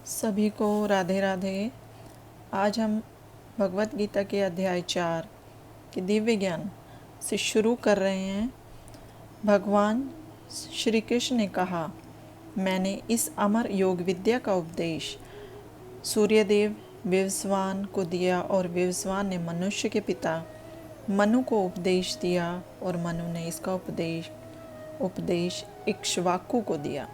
सभी को राधे राधे। आज हम भगवत गीता के अध्याय 4 के दिव्य ज्ञान से शुरू कर रहे हैं। भगवान श्री कृष्ण ने कहा, मैंने इस अमर योग विद्या का उपदेश सूर्यदेव विवस्वान को दिया और विवस्वान ने मनुष्य के पिता मनु को उपदेश दिया और मनु ने इसका उपदेश इक्ष्वाकु को दिया।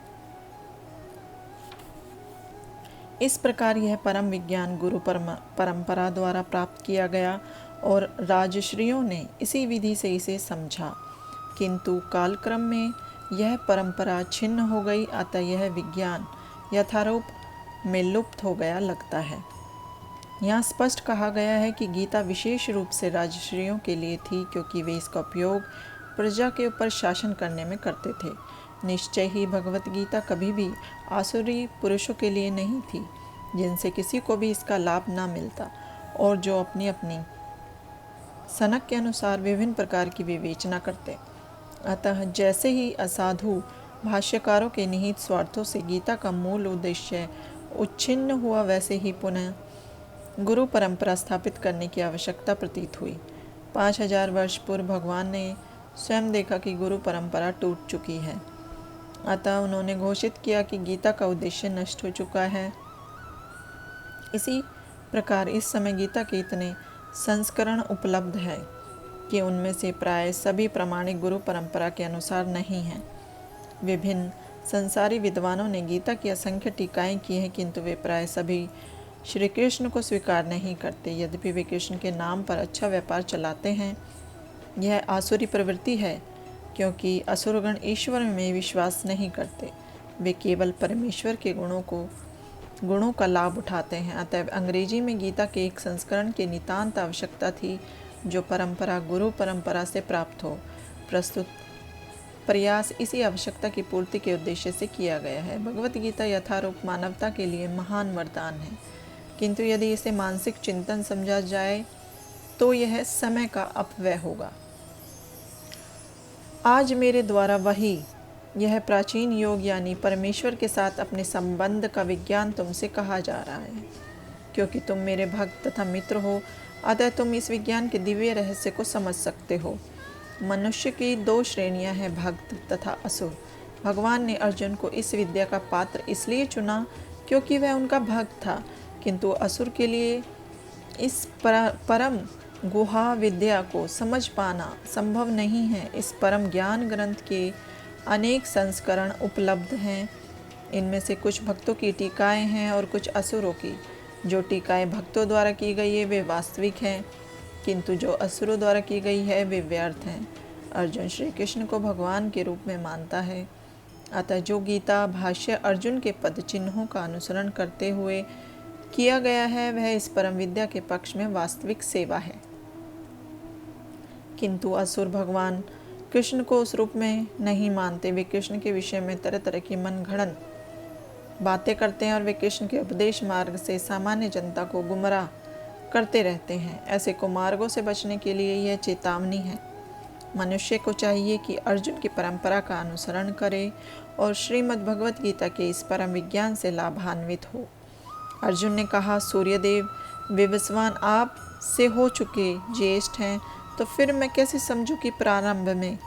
इस प्रकार यह परम विज्ञान गुरु परंपरा द्वारा प्राप्त किया गया और राजश्रियों ने इसी विधि से इसे समझा, किंतु कालक्रम में यह परंपरा छिन्न हो गई, अतः यह विज्ञान यथारूप में लुप्त हो गया लगता है। यहाँ स्पष्ट कहा गया है कि गीता विशेष रूप से राजश्रियों के लिए थी, क्योंकि वे इसका उपयोग प्रजा के ऊपर शासन करने में करते थे। निश्चय ही भगवत गीता कभी भी आसुरी पुरुषों के लिए नहीं थी, जिनसे किसी को भी इसका लाभ ना मिलता और जो अपनी अपनी सनक के अनुसार विभिन्न प्रकार की विवेचना करते। अतः जैसे ही असाधु भाष्यकारों के निहित स्वार्थों से गीता का मूल उद्देश्य उच्छिन्न हुआ, वैसे ही पुनः गुरु परंपरा स्थापित करने की आवश्यकता प्रतीत हुई। 5000 वर्ष पूर्व भगवान ने स्वयं देखा कि गुरु परंपरा टूट चुकी है, अतः उन्होंने घोषित किया कि गीता का उद्देश्य नष्ट हो चुका है। इसी प्रकार इस समय गीता के इतने संस्करण उपलब्ध है कि उनमें से प्राय सभी प्रामाणिक गुरु परंपरा के अनुसार नहीं हैं। विभिन्न संसारी विद्वानों ने गीता की असंख्य टीकाएं की हैं, किंतु वे प्राय सभी श्री कृष्ण को स्वीकार नहीं करते। यद्यपि वे कृष्ण के नाम पर अच्छा व्यापार चलाते हैं, यह आसुरी प्रवृत्ति है, क्योंकि असुरगण ईश्वर में विश्वास नहीं करते, वे केवल परमेश्वर के गुणों का लाभ उठाते हैं। अतः अंग्रेजी में गीता के एक संस्करण की नितांत आवश्यकता थी, जो परंपरा गुरु परंपरा से प्राप्त हो। प्रस्तुत प्रयास इसी आवश्यकता की पूर्ति के उद्देश्य से किया गया है। भगवत गीता यथारूप मानवता के लिए महान वरदान है, किंतु यदि इसे मानसिक चिंतन समझा जाए तो यह समय का अपव्यय होगा। आज मेरे द्वारा वही यह प्राचीन योग यानी परमेश्वर के साथ अपने संबंध का विज्ञान तुमसे कहा जा रहा है, क्योंकि तुम मेरे भक्त तथा मित्र हो, अतः तुम इस विज्ञान के दिव्य रहस्य को समझ सकते हो। मनुष्य की 2 श्रेणियां हैं, भक्त तथा असुर। भगवान ने अर्जुन को इस विद्या का पात्र इसलिए चुना क्योंकि वह उनका भक्त था, किंतु असुर के लिए इस परम गुहा विद्या को समझ पाना संभव नहीं है। इस परम ज्ञान ग्रंथ के अनेक संस्करण उपलब्ध हैं। इनमें से कुछ भक्तों की टीकाएं हैं और कुछ असुरों की। जो टीकाएं भक्तों द्वारा की गई है वे वास्तविक हैं, किंतु जो असुरों द्वारा की गई है वे व्यर्थ हैं। अर्जुन श्री कृष्ण को भगवान के रूप में मानता है, अतः जो गीता भाष्य अर्जुन के पद चिन्हों का अनुसरण करते हुए किया गया है, वह इस परम विद्या के पक्ष में वास्तविक सेवा है। किंतु असुर भगवान कृष्ण को उस रूप में नहीं मानते। वे कृष्ण के विषय में तरह तरह की मनगढ़ंत बातें करते हैं और वे कृष्ण के उपदेश मार्ग से सामान्य जनता को गुमराह करते रहते हैं। ऐसे कुमार्गों से बचने के लिए यह चेतावनी है। मनुष्य को चाहिए कि अर्जुन की परंपरा का अनुसरण करे और श्रीमद् भगवत गीता के इस परम विज्ञान से लाभान्वित हो। अर्जुन ने कहा, सूर्यदेव विवस्वान आप से हो चुके ज्येष्ठ हैं, तो फिर मैं कैसे समझूं कि प्रारंभ में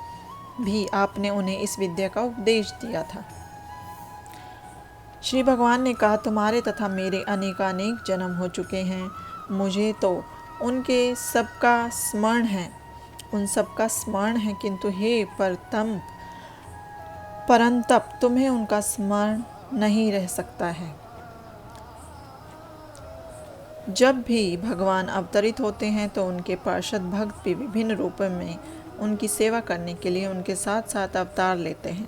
भी आपने उन्हें इस विद्या का उपदेश दिया था। श्री भगवान ने कहा, तुम्हारे तथा मेरे अनेकानेक जन्म हो चुके हैं, मुझे तो उनके सबका स्मरण है, किंतु हे परंतप तुम्हें उनका स्मरण नहीं रह सकता है। जब भी भगवान अवतरित होते हैं तो उनके पार्षद भक्त भी विभिन्न रूपों में उनकी सेवा करने के लिए उनके साथ साथ अवतार लेते हैं।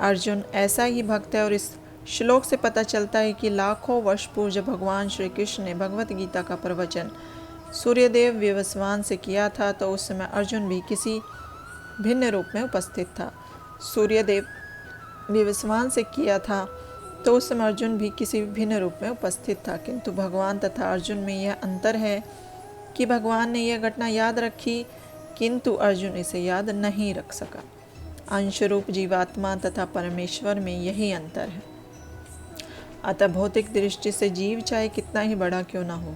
अर्जुन ऐसा ही भक्त है और इस श्लोक से पता चलता है कि लाखों वर्ष पूर्व जब भगवान श्री कृष्ण ने भगवत गीता का प्रवचन सूर्यदेव विवस्वान से किया था, तो उस समय अर्जुन भी किसी भिन्न रूप में उपस्थित था। सूर्यदेव विवस्वान से किया था तो उस समय अर्जुन भी किसी भिन्न रूप में उपस्थित था, किंतु भगवान तथा अर्जुन में यह अंतर है कि भगवान ने यह घटना याद रखी, किंतु अर्जुन इसे याद नहीं रख सका। अंश रूप जीवात्मा तथा परमेश्वर में यही अंतर है। अतः भौतिक दृष्टि से जीव चाहे कितना ही बड़ा क्यों ना हो,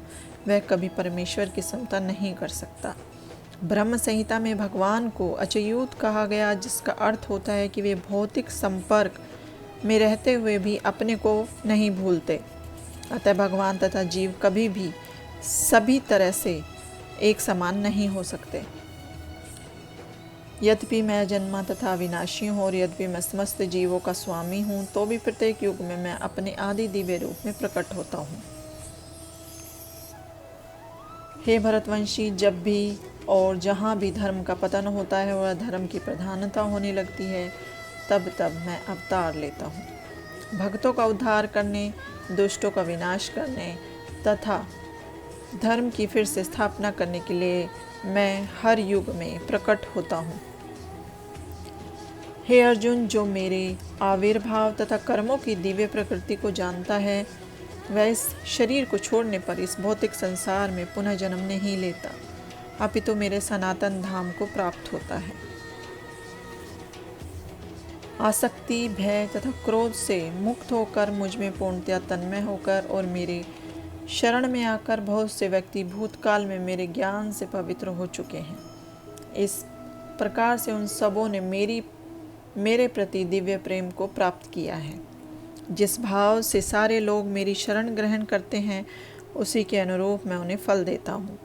वह कभी परमेश्वर की समता नहीं कर सकता। ब्रह्म संहिता में भगवान को अच्युत कहा गया, जिसका अर्थ होता है कि वे भौतिक संपर्क में रहते हुए भी अपने को नहीं भूलते। अतः भगवान तथा जीव कभी भी सभी तरह से एक समान नहीं हो सकते। यद्यपि मैं जन्मा तथा विनाशी हूँ और यद्यपि मैं समस्त जीवों का स्वामी हूँ, तो भी प्रत्येक युग में मैं अपने आदि दिव्य रूप में प्रकट होता हूँ। हे भरतवंशी, जब भी और जहाँ भी धर्म का पतन होता है और धर्म की प्रधानता होने लगती है, तब तब मैं अवतार लेता हूँ। भक्तों का उद्धार करने, दुष्टों का विनाश करने तथा धर्म की फिर से स्थापना करने के लिए मैं हर युग में प्रकट होता हूँ। हे अर्जुन, जो मेरे आविर्भाव तथा कर्मों की दिव्य प्रकृति को जानता है, वह इस शरीर को छोड़ने पर इस भौतिक संसार में पुनः जन्म नहीं लेता, अपितु मेरे सनातन धाम को प्राप्त होता है। आसक्ति, भय तथा क्रोध से मुक्त होकर मुझ में पूर्णतया तन्मय होकर और मेरे शरण में आकर बहुत से व्यक्ति भूतकाल में मेरे ज्ञान से पवित्र हो चुके हैं। इस प्रकार से उन सबों ने मेरे प्रति दिव्य प्रेम को प्राप्त किया है। जिस भाव से सारे लोग मेरी शरण ग्रहण करते हैं, उसी के अनुरूप मैं उन्हें फल देता हूँ।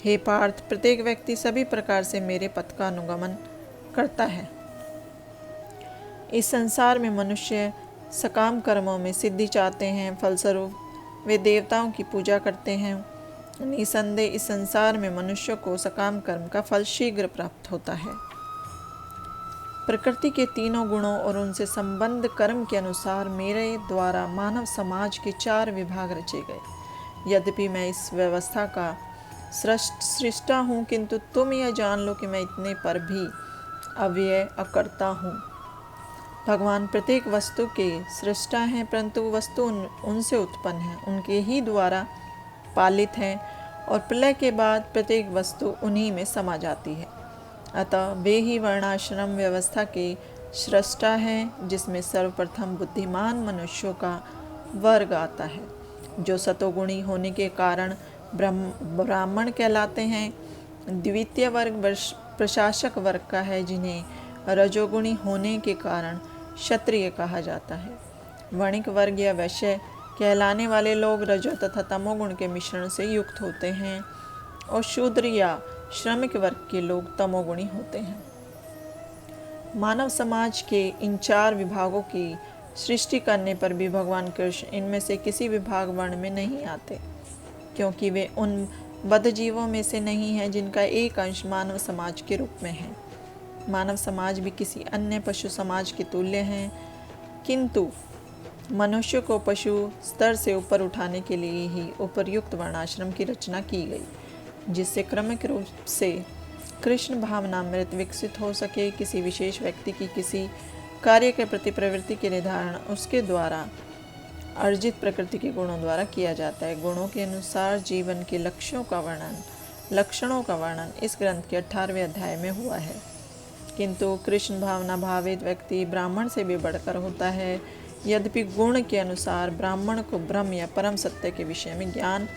हे पार्थ, प्रत्येक व्यक्ति सभी प्रकार से मेरे पथ का अनुगमन करता है। इस संसार में मनुष्य सकाम कर्मों में सिद्धि चाहते हैं, फलस्वरूप वे देवताओं की पूजा करते हैं। निसंदेह इस संसार में मनुष्य को सकाम कर्म का फल शीघ्र प्राप्त होता है। प्रकृति के तीनों गुणों और उनसे संबंध कर्म के अनुसार मेरे द्वारा मानव समाज के 4 विभाग रचे गए। यद्यपि मैं इस व्यवस्था का सृष्टा हूँ, किंतु तुम यह जान लो कि मैं इतने पर भी अव्यय अकर्ता हूँ। भगवान प्रत्येक वस्तु के सृष्टा हैं, परंतु वस्तु उनसे उत्पन्न है, उनके ही द्वारा पालित हैं और प्रलय के बाद प्रत्येक वस्तु उन्हीं में समा जाती है। अतः वे ही वर्णाश्रम व्यवस्था के सृष्टा हैं, जिसमें सर्वप्रथम बुद्धिमान मनुष्यों का वर्ग आता है, जो सतोगुणी होने के कारण ब्राह्मण कहलाते हैं। द्वितीय वर्ग प्रशासक वर्ग का है, जिन्हें रजोगुणी होने के कारण क्षत्रिय कहा जाता है। वणिक वर्ग या वैश्य कहलाने वाले लोग रजो तथा तमोगुण के मिश्रण से युक्त होते हैं और शूद्र या श्रमिक वर्ग के लोग तमोगुणी होते हैं। मानव समाज के इन 4 विभागों की सृष्टि करने पर भी भगवान कृष्ण इनमें से किसी विभाग वर्ण में नहीं आते, क्योंकि वे उन बद्ध जीवों में से नहीं हैं जिनका एक अंश मानव समाज के रूप में है। मानव समाज भी किसी अन्य पशु समाज के तुल्य हैं, किंतु मनुष्य को पशु स्तर से ऊपर उठाने के लिए ही उपर्युक्त वर्णाश्रम की रचना की गई, जिससे क्रमिक रूप से कृष्ण भावनामृत विकसित हो सके। किसी विशेष व्यक्ति की किसी कार्य के प्रति प्रवृत्ति के निर्धारण उसके द्वारा अर्जित प्रकृति के गुणों द्वारा किया जाता है। गुणों के अनुसार जीवन के लक्ष्यों का वर्णन इस ग्रंथ के 18वें अध्याय में हुआ है। किंतु कृष्ण भावना भावित व्यक्ति ब्राह्मण से भी बढ़कर होता है। यद्यपि गुण के अनुसार ब्राह्मण को ब्रह्म या परम सत्य के विषय में ज्ञान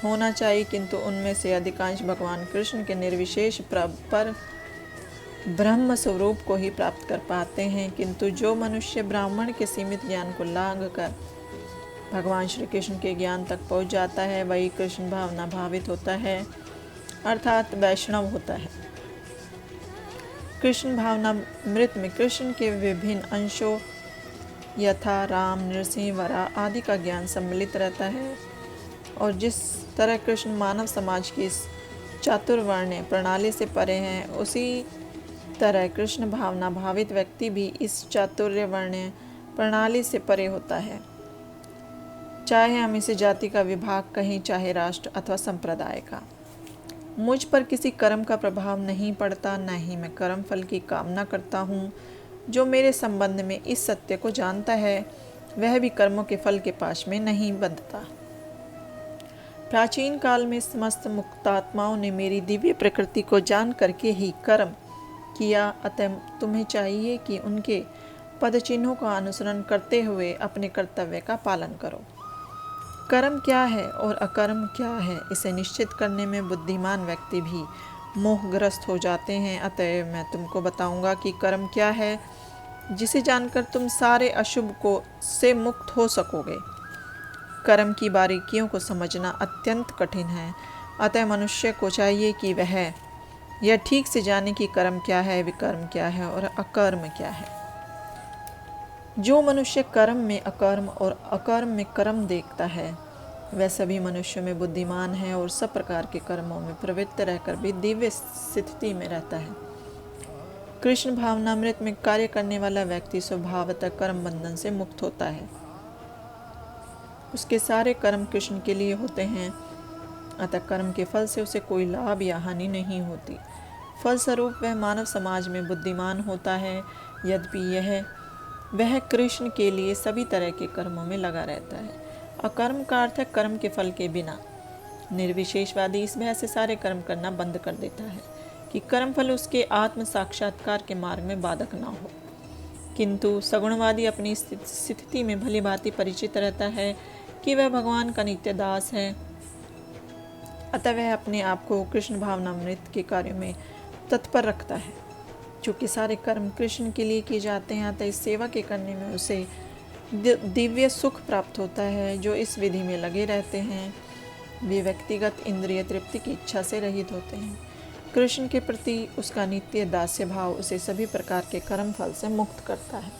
होना चाहिए, किंतु उनमें से अधिकांश भगवान कृष्ण के निर्विशेष पर ब्रह्म स्वरूप को ही प्राप्त कर पाते हैं। किंतु जो मनुष्य ब्राह्मण के सीमित ज्ञान को लांघ कर भगवान श्री कृष्ण के ज्ञान तक पहुंच जाता है, वही कृष्ण भावना भावित होता है, अर्थात वैष्णव होता है। कृष्ण भावनामृत में कृष्ण के विभिन्न अंशों यथा राम, नृसिंह, वराह आदि का ज्ञान सम्मिलित रहता है। और जिस तरह कृष्ण मानव समाज की इस चातुर्वर्ण्य प्रणाली से परे हैं, उसी तरह कृष्ण भावना भावित व्यक्ति भी इस चातुर्वर्ण्य प्रणाली से परे होता है। चाहे हम इसे जाति का विभाग कहें, चाहे राष्ट्र अथवा संप्रदाय का। मुझ पर किसी कर्म का प्रभाव नहीं पड़ता, न ही मैं कर्म फल की कामना करता हूँ। जो मेरे संबंध में इस सत्य को जानता है, वह भी कर्मों के फल के पाश में नहीं बंधता। प्राचीन काल में समस्त मुक्तात्माओं ने मेरी दिव्य प्रकृति को जान करके ही कर्म किया, अतः तुम्हें चाहिए कि उनके पद चिन्हों का अनुसरण करते हुए अपने कर्तव्य का पालन करो। कर्म क्या है और अकर्म क्या है, इसे निश्चित करने में बुद्धिमान व्यक्ति भी मोहग्रस्त हो जाते हैं। अतएव मैं तुमको बताऊंगा कि कर्म क्या है, जिसे जानकर तुम सारे अशुभ को से मुक्त हो सकोगे। कर्म की बारीकियों को समझना अत्यंत कठिन है, अतः मनुष्य को चाहिए कि वह यह ठीक से जाने कि कर्म क्या है, विकर्म क्या है और अकर्म क्या है। जो मनुष्य कर्म में अकर्म और अकर्म में कर्म देखता है, वह सभी मनुष्यों में बुद्धिमान है और सब प्रकार के कर्मों में प्रवृत्त रहकर भी दिव्य स्थिति में रहता है। कृष्ण भावनामृत में कार्य करने वाला व्यक्ति स्वभावतः कर्म बंधन से मुक्त होता है। उसके सारे कर्म कृष्ण के लिए होते हैं, अतः कर्म के फल से उसे कोई लाभ या हानि नहीं होती। फलस्वरूप वह मानव समाज में बुद्धिमान होता है। यद्यपि वह कृष्ण के लिए सभी तरह के कर्मों में लगा रहता है। अकर्म का अर्थ है कर्म के फल के बिना। निर्विशेषवादी इस भय से सारे कर्म करना बंद कर देता है कि कर्म फल उसके आत्म साक्षात्कार के मार्ग में बाधक ना हो। किंतु सगुणवादी अपनी स्थिति में भली भांति परिचित रहता है कि वह भगवान का नित्य दास है, अतः वह अपने आप को कृष्ण भावनामृत के कार्यों में तत्पर रखता है। चूँकि सारे कर्म कृष्ण के लिए किए जाते हैं, अतः इस सेवा के करने में उसे दिव्य सुख प्राप्त होता है। जो इस विधि में लगे रहते हैं वे व्यक्तिगत इंद्रिय तृप्ति की इच्छा से रहित होते हैं। कृष्ण के प्रति उसका नित्य दास्य भाव उसे सभी प्रकार के कर्म फल से मुक्त करता है।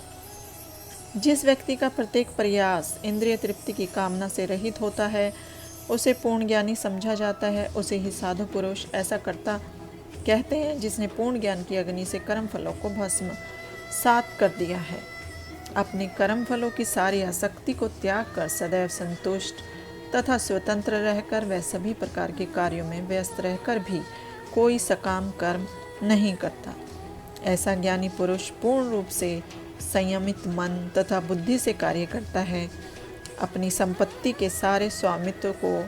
जिस व्यक्ति का प्रत्येक प्रयास इंद्रिय तृप्ति की कामना से रहित होता है, उसे पूर्ण ज्ञानी समझा जाता है। उसे ही साधु पुरुष ऐसा करता कहते हैं जिसने पूर्ण ज्ञान की अग्नि से कर्म फलों को भस्म सात कर दिया है। अपने कर्म फलों की सारी आसक्ति को त्याग कर सदैव संतुष्ट तथा स्वतंत्र रहकर वह सभी प्रकार के कार्यों में व्यस्त रहकर भी कोई सकाम कर्म नहीं करता। ऐसा ज्ञानी पुरुष पूर्ण रूप से संयमित मन तथा बुद्धि से कार्य करता है, अपनी संपत्ति के सारे स्वामित्व को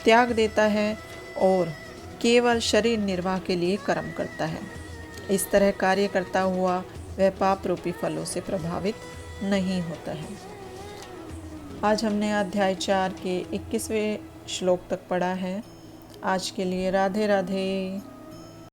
त्याग देता है और केवल शरीर निर्वाह के लिए कर्म करता है। इस तरह कार्य करता हुआ वह पाप रूपी फलों से प्रभावित नहीं होता है। आज हमने अध्याय 4 के 21वें श्लोक तक पढ़ा है। आज के लिए राधे राधे।